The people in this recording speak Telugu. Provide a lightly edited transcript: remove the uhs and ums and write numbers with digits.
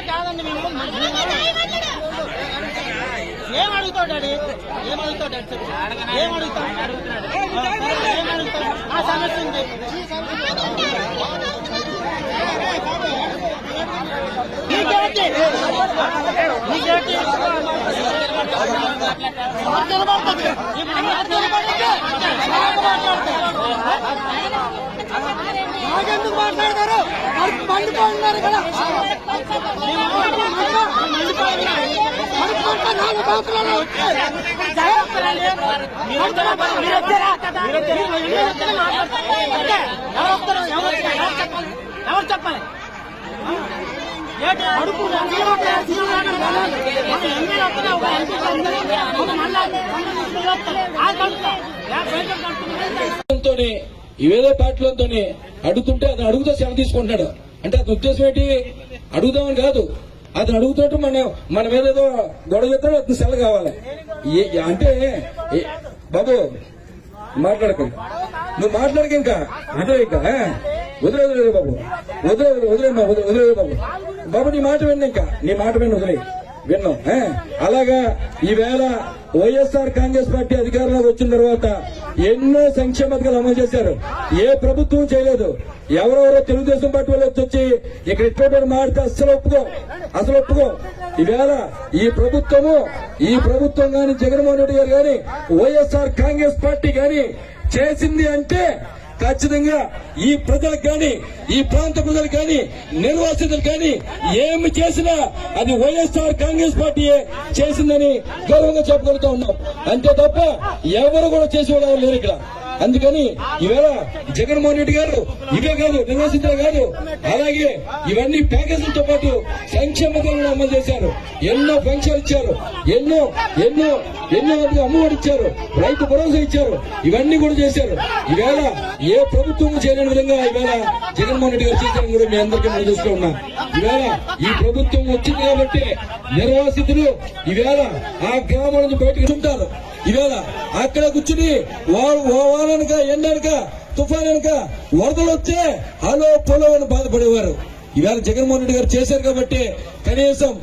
కాదండి ఏం అడుగుతావు డాడీ ఏం అడుగుతావు ఆ సమస్య ఉంది నాకెందుకు మాట్లాడతారు పండుకోన్నారు కదా ఎవరు చెప్పాలి ఇవేదో పార్టీలతో అడుగుతుంటే అతను అడుగుతా సెలవు తీసుకుంటున్నాడు అంటే అతని ఉద్దేశం ఏంటి? అడుగుదామని కాదు, అతను అడుగుతుంటే మన మీద ఏదో గొడవ చేస్తాడు, అతను సెలవు కావాలి అంటే. బాబు మాట్లాడకండి, నువ్వు మాట్లాడక ఇంకా అదే ఇంకా వదిలేదు బాబు, వదిలేదు బాబు. బాబు నీ మాట విన్నా, ఇంకా నీ మాట విన్నాం. అలాగా ఈవేళ వైఎస్ఆర్ కాంగ్రెస్ పార్టీ అధికారంలోకి వచ్చిన తర్వాత ఎన్నో సంక్షేమ పథకాలు అమలు చేశారు. ఏ ప్రభుత్వం చేయలేదు. ఎవరెవరో తెలుగుదేశం పార్టీ వాళ్ళు వచ్చి ఇక్కడ ఇటువంటి మాడితే అసలు ఒప్పుకో. ఈవేళ ఈ ప్రభుత్వం గాని జగన్మోహన్ రెడ్డి గారు గాని వైఎస్ఆర్ కాంగ్రెస్ పార్టీ గాని చేసింది అంటే ఖచ్చితంగా ఈ ప్రజలకు కానీ, ఈ ప్రాంత ప్రజలకు కానీ, నిర్వాసితులకు కానీ ఏమి చేసినా అది వైఎస్ఆర్ కాంగ్రెస్ పార్టీయే చేసిందని గౌరవంగా చెప్పుకుంటూ ఉన్నాం. అంతే తప్ప ఎవరు కూడా చేసేవాళ్ళు లేరు ఇక్కడ. అందుకని ఈవేళ జగన్మోహన్ రెడ్డి గారు ఇవే కాదు, నిర్వాసితులే కాదు, అలాగే ఇవన్నీ ప్యాకేజీలతో పాటు సంక్షేమ పథకాలను అమలు చేశారు. ఎన్నో పెన్షన్లు ఇచ్చారు, ఎన్నో అమ్మఒడి ఇచ్చారు, రైతు భరోసా ఇచ్చారు, ఇవన్నీ కూడా చేశారు. ఈవేళ ఏ ప్రభుత్వం చేయలేని విధంగా ఈవేళ జగన్మోహన్ రెడ్డి గారు చేశారని కూడా మీ అందరికీ మనం చూస్తూ ఉన్నాం. ఈవేళ ఈ ప్రభుత్వం వచ్చింది కాబట్టి నిర్వాసితులు ఈవేళ ఆ గ్రామం నుంచి బయటకు ఉంటారు. ఈవేళ అక్కడ కూర్చుని వాననక ఎండనక తుఫాననక వరదలు వచ్చే హలో పొలో అని బాధపడేవారు. ఈవేళ జగన్మోహన్ రెడ్డి గారు చేశారు కాబట్టి కనీసం